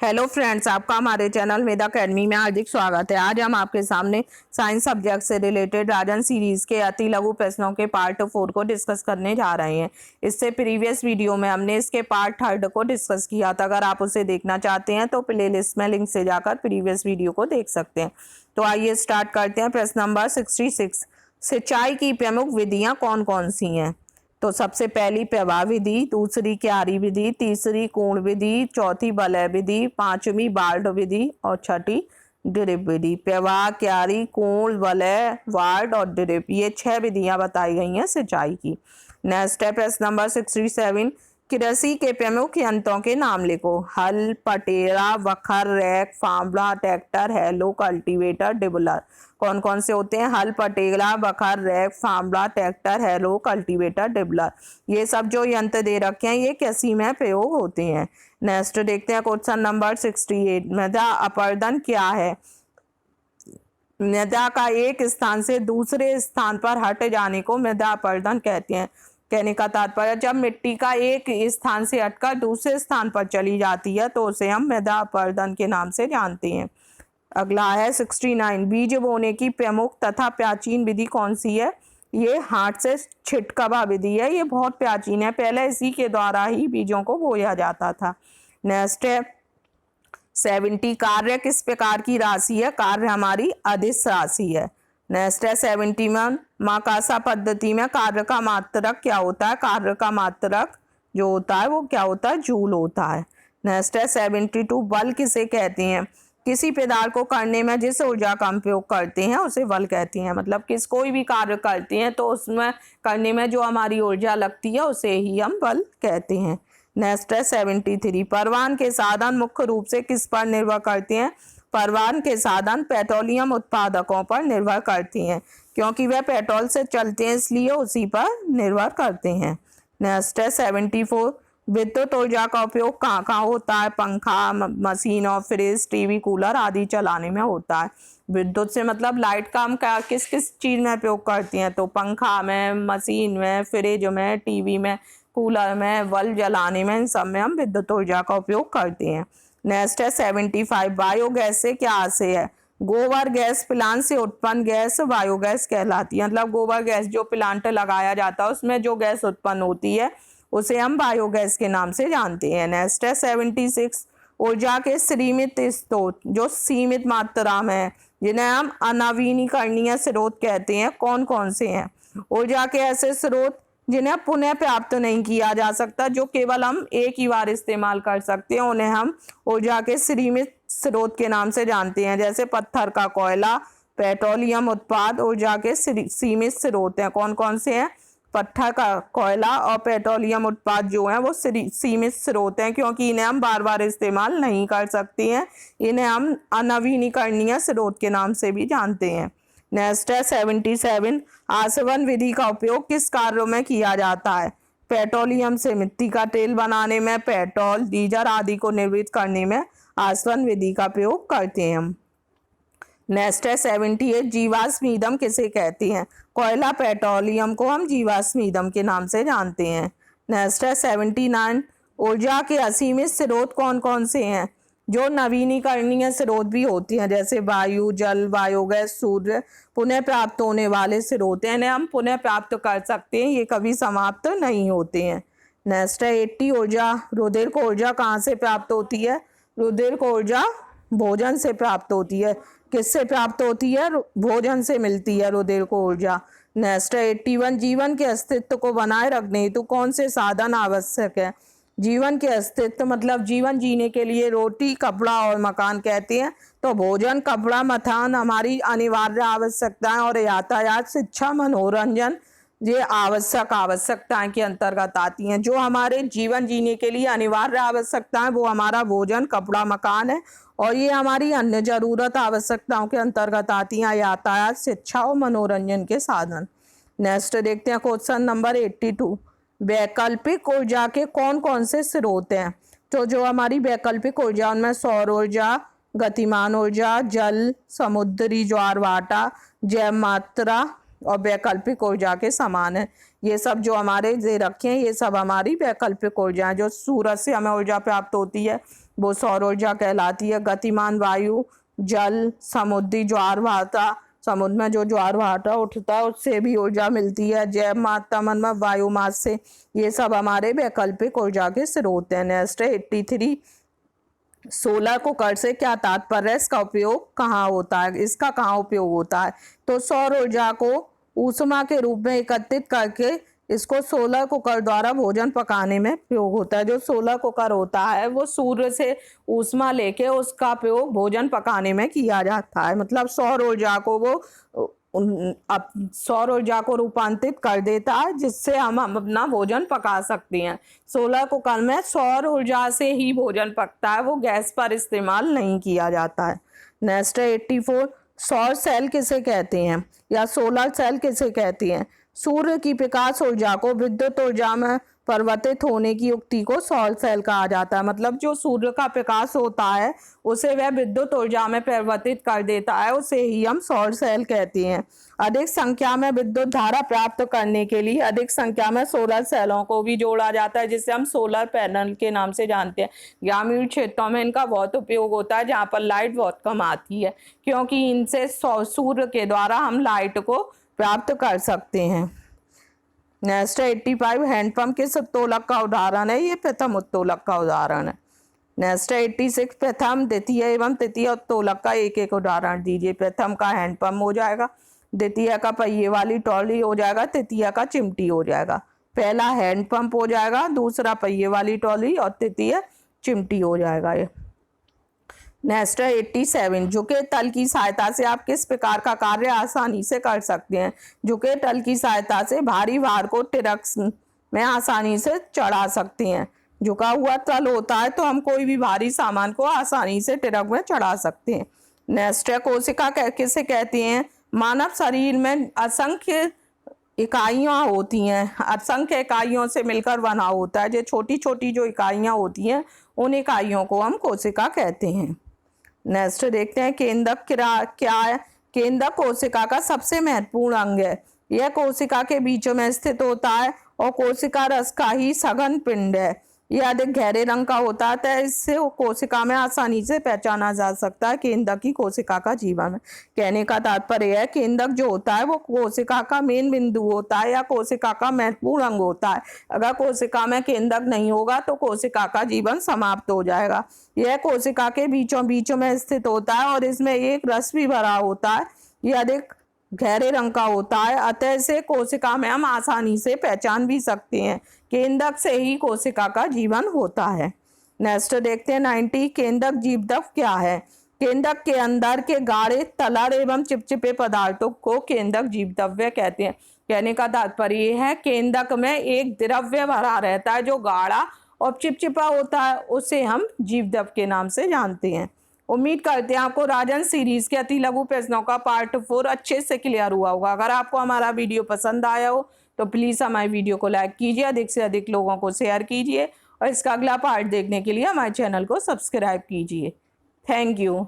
Hello friends, आपका हमारे channel मेधा academy में हार्दिक स्वागत है। आज हम आपके सामने साइंस सब्जेक्ट से रिलेटेड राजन सीरीज के अति लघु प्रश्नों के पार्ट 4 को डिस्कस करने जा रहे हैं। इससे प्रीवियस वीडियो में हमने इसके पार्ट 3 को डिस्कस किया था। अगर आप उसे देखना चाहते हैं तो प्लेलिस्ट में लिंक से जाकर प्रीवियस वीडियो को देख सकते हैं। तो आइए स्टार्ट करते हैं। प्रश्न नंबर 66, सिंचाई की प्रमुख विधियाँ कौन कौन सी हैं? तो सबसे पहली प्रवाह विधि, दूसरी क्यारी विधि, तीसरी कोण विधि, चौथी वलय विधि, पांचवी वार्ड विधि और छठी ड्रिप विधि। प्रवाह, क्यारी, कोण, वलय, वार्ड और ड्रिप, ये 6 विधियां बताई गई हैं सिंचाई की। नेक्स्ट है प्रश्न नंबर 67, कृषि के प्रमुख यंत्रों के नाम लिखो। हल, पटेरा, वखर, रैक, फावड़ा, ट्रैक्टर, हैलो, कल्टीवेटर, डिबलर। कौन कौन से होते हैं? हल, पटेला, वखर, रैक, फावड़ा, ट्रैक्टर, हैलो, कल्टीवेटर, डिबलर। ये सब जो यंत्र दे रखे हैं ये कृषि में प्रयोग होते हैं। नेक्स्ट देखते हैं क्वेश्चन नंबर 68, मृदा अपरदन क्या है? मृदा का एक स्थान से दूसरे स्थान पर हट जाने को मृदा अपरदन कहते हैं। कहने का तात्पर्य, जब मिट्टी का एक स्थान से हटकर दूसरे स्थान पर चली जाती है तो उसे हम मृदा अपरदन के नाम से जानते हैं। अगला है 69, बीज बोने की प्रमुख तथा प्राचीन विधि कौन सी है? ये हाथ से छिटकवा विधि है। ये बहुत प्राचीन है, पहले इसी के द्वारा ही बीजों को बोया जाता था। नेक्स्ट है 70, कार्य किस प्रकार की राशि है? कार्य हमारी अदिश राशि है। नेक्स्ट है 71, माकासा पद्धति में कार्य का मात्रक क्या होता है? कार्य का मात्रक जो होता है वो क्या होता है? जूल होता है। नेक्स्ट है 72, बल किसे कहते हैं? किसी पदार्थ को करने में जिस ऊर्जा का उपयोग करते हैं उसे बल कहते हैं। मतलब कोई भी कार्य करते हैं तो उसमें करने में जो हमारी ऊर्जा लगती है उसे ही हम बल कहते हैं। नेक्स्ट है 73, परिवहन के साधन मुख्य रूप से किस पर निर्भर करते हैं? परिवहन के साधन पेट्रोलियम उत्पादकों पर निर्भर करते हैं, क्योंकि वह पेट्रोल से चलते हैं इसलिए उसी पर निर्भर करते हैं। नेक्स्ट है 74, विद्युत ऊर्जा का उपयोग कहाँ कहाँ होता है? पंखा, मशीन और फ्रिज, टीवी, कूलर आदि चलाने में होता है। विद्युत से मतलब लाइट का हम किस किस चीज़ में उपयोग करते हैं? तो पंखा में, मशीन में, फ्रिज में, टीवी में, कूलर में, बल्ब जलाने में, इन सब में हम विद्युत ऊर्जा का उपयोग करते हैं। नेक्स्ट है 75, बायोगैस से क्या आशय है? गोबर गैस प्लांट से उत्पन्न गैस बायोगैस कहलाती है। मतलब गोबर गैस जो प्लांट लगाया जाता है उसमें जो गैस उत्पन्न होती है उसे हम बायोगैस के नाम से जानते हैं। नेक्स्ट है 76, ऊर्जा के सीमित स्रोत जो सीमित मात्रा में है जिन्हें हम अनवीनीकरणीय स्रोत कहते हैं, कौन कौन से हैं? ऊर्जा के ऐसे स्रोत जिन्हें पुनः प्राप्त नहीं किया जा सकता, जो केवल हम एक ही बार इस्तेमाल कर सकते हैं, उन्हें हम ऊर्जा के सीमित स्रोत के नाम से जानते हैं। जैसे पत्थर का कोयला, पेट्रोलियम उत्पाद ऊर्जा के सीमित स्रोत हैं। कौन कौन से हैं? पत्थर का कोयला और पेट्रोलियम उत्पाद जो हैं वो सीमित स्रोत हैं, क्योंकि इन्हें हम बार बार इस्तेमाल नहीं कर सकते हैं। इन्हें हम अनवीनीकरणीय स्रोत के नाम से भी जानते हैं। नेक्स्ट है 77, आसवन विधि का उपयोग किस कार्यों में किया जाता है? पेट्रोलियम से मिट्टी का तेल बनाने में, पेट्रोल, डीजल आदि को निर्मित करने में आसवन विधि का प्रयोग करते हैं हम। नेक्स्ट है 78, जीवाश्म ईंधन किसे कहते हैं? कोयला, पेट्रोलियम को हम जीवाश्म ईंधन के नाम से जानते हैं। नेक्स्ट है 79, ऊर्जा के असीमित स्रोत कौन कौन से हैं? जो नवीनीकरणीय स्रोत भी होती हैं, जैसे वायु, जल, बायोगैस, सूर्य, पुनः प्राप्त होने वाले स्रोत हैं, इन्हें हम पुनः प्राप्त कर सकते हैं, ये कभी समाप्त नहीं होते हैं। नेक्स्ट है 80, ऊर्जा, रुधिर को ऊर्जा कहाँ से प्राप्त होती है? रुधिर को ऊर्जा भोजन से प्राप्त होती है। किससे प्राप्त होती है? भोजन से मिलती है रुधिर को ऊर्जा। नेक्स्ट है 81, जीवन के अस्तित्व को बनाए रखने हेतु कौन से साधन आवश्यक है? जीवन के अस्तित्व मतलब जीवन जीने के लिए रोटी, कपड़ा और मकान कहते हैं। तो भोजन, कपड़ा, मकान हमारी अनिवार्य आवश्यकताएं और यातायात, शिक्षा, मनोरंजन ये आवश्यकताएं के अंतर्गत आती हैं। जो हमारे जीवन जीने के लिए अनिवार्य आवश्यकताएं वो हमारा भोजन, कपड़ा, मकान है, और ये हमारी अन्य जरूरत आवश्यकताओं के अंतर्गत आती हैं यातायात, शिक्षा और मनोरंजन के साधन। नेक्स्ट देखते हैं क्वेश्चन नंबर 82, वैकल्पिक ऊर्जा के कौन कौन से स्रोत हैं? तो जो हमारी वैकल्पिक ऊर्जा उनमें सौर ऊर्जा, गतिमान ऊर्जा, जल, समुद्री ज्वार भाटा, जैव मात्रा और वैकल्पिक ऊर्जा के समान है। ये सब जो हमारे दे रखे हैं ये सब हमारी वैकल्पिक ऊर्जा है। जो सूरज से हमें ऊर्जा प्राप्त होती है वो सौर ऊर्जा कहलाती है। गतिमान वायु, जल, समुद्री ज्वार भाटा, समुद्र में जो ज्वार भाटा उठता है उससे भी ऊर्जा मिलती है। जैव मात्रा मन वायु मास से, ये सब हमारे वैकल्पिक ऊर्जा के स्रोत हैं। नेक्स्ट है 83, सोलर कुकर से क्या तात्पर्य है, इसका उपयोग कहाँ होता है, इसका कहाँ उपयोग होता है। तो सौर ऊर्जा को ऊष्मा के रूप में एकत्रित करके इसको सोलर कुकर द्वारा भोजन पकाने में प्रयोग होता है। जो सोलर कुकर होता है वो सूर्य से ऊष्मा लेके उसका प्रयोग भोजन पकाने में किया जाता है। मतलब सौर ऊर्जा को वो सौर ऊर्जा को रूपांतरित कर देता है जिससे हम अपना भोजन पका सकते हैं। सोलर कुकर में सौर ऊर्जा से ही भोजन पकता है, वो गैस पर इस्तेमाल नहीं किया जाता है। नेक्स्ट है 84, सौर सेल किसे कहते हैं या सोलर सेल किसे कहते हैं। सूर्य की प्रकाश ऊर्जा को विद्युत ऊर्जा में परिवर्तित होने की युक्ति को सौर सेल कहा जाता है। मतलब जो सूर्य का प्रकाश होता है उसे वह विद्युत ऊर्जा में परिवर्तित कर देता है, उसे ही हम सौर सेल कहते हैं। अधिक संख्या में विद्युत धारा प्राप्त करने के लिए अधिक संख्या में सोलर सेलों को भी जोड़ा जाता है, जिसे हम सोलर पैनल के नाम से जानते हैं। ग्रामीण क्षेत्रों में इनका बहुत उपयोग होता है जहाँ पर लाइट बहुत कम आती है, क्योंकि इनसे सूर्य के द्वारा हम लाइट को प्राप्त कर सकते हैं। नेक्स्ट 85, हैंडपंप किस उत्तोलक का उदाहरण है, ये प्रथम उत्तोलक का उदाहरण है। नेक्स्ट 86, प्रथम, द्वितीय एवं तृतीय उत्तोलक का एक एक उदाहरण दीजिए। प्रथम का हैंडपंप हो जाएगा, द्वितीय का पहिए वाली ट्रॉली हो जाएगा, तृतीय का चिमटी हो जाएगा। पहला हैंडपंप हो जाएगा, दूसरा पहिए वाली ट्रॉली और तृतीय चिमटी हो जाएगा ये। नेक्स्ट है 87, झुके तल की सहायता से आप किस प्रकार का कार्य आसानी से कर सकते हैं। झुके तल की सहायता से भारी भार को ट्रक में आसानी से चढ़ा सकते हैं। झुका हुआ तल होता है तो हम कोई भी भारी सामान को आसानी से ट्रक में चढ़ा सकते हैं। नेक्स्ट है कोशिका किसे कहते हैं। मानव शरीर में असंख्य इकाइयाँ होती हैं, असंख्य इकाइयों से मिलकर बना होता है। जो छोटी छोटी जो इकाइयाँ होती हैं उन इकाइयों को हम कोशिका कहते हैं। नेक्स्ट देखते हैं केंद्रक क्या है। केंद्रक कोशिका का सबसे महत्वपूर्ण अंग है। यह कोशिका के बीच में स्थित होता है और कोशिका रस का ही सघन पिंड है। यह अधिक गहरे रंग का होता है, तो इससे कोशिका में आसानी से पहचाना जा सकता है केंद्रक की कोशिका का जीवन। कहने का तात्पर्य है केंद्रक जो होता है वो कोशिका का मेन बिंदु होता है या कोशिका का महत्वपूर्ण अंग होता है। अगर कोशिका में केंद्रक नहीं होगा तो कोशिका का जीवन समाप्त हो जाएगा। यह कोशिका के बीचों बीच में स्थित होता है और इसमें एक रस भी भरा होता है। यह अधिक गहरे रंग का होता है, अतः से कोशिका में हम आसानी से पहचान भी सकते हैं। केंद्रक से ही कोशिका का जीवन होता है। नेक्स्ट देखते हैं 90, केंद्रक जीवद्रव्य क्या है। केंद्रक के अंदर के गाढ़े तलर एवं चिपचिपे पदार्थों को केंद्रक जीवद्रव्य कहते हैं। कहने का तात्पर्य है केंद्रक में एक द्रव्य भरा रहता है जो गाढ़ा और चिपचिपा होता है, उसे हम जीवद्रव्य के नाम से जानते हैं। उम्मीद करते हैं आपको राजन सीरीज के अति लघु प्रश्नों का पार्ट 4 अच्छे से क्लियर हुआ होगा। अगर आपको हमारा वीडियो पसंद आया हो तो प्लीज़ हमारे वीडियो को लाइक कीजिए, अधिक से अधिक लोगों को शेयर कीजिए और इसका अगला पार्ट देखने के लिए हमारे चैनल को सब्सक्राइब कीजिए। Thank you.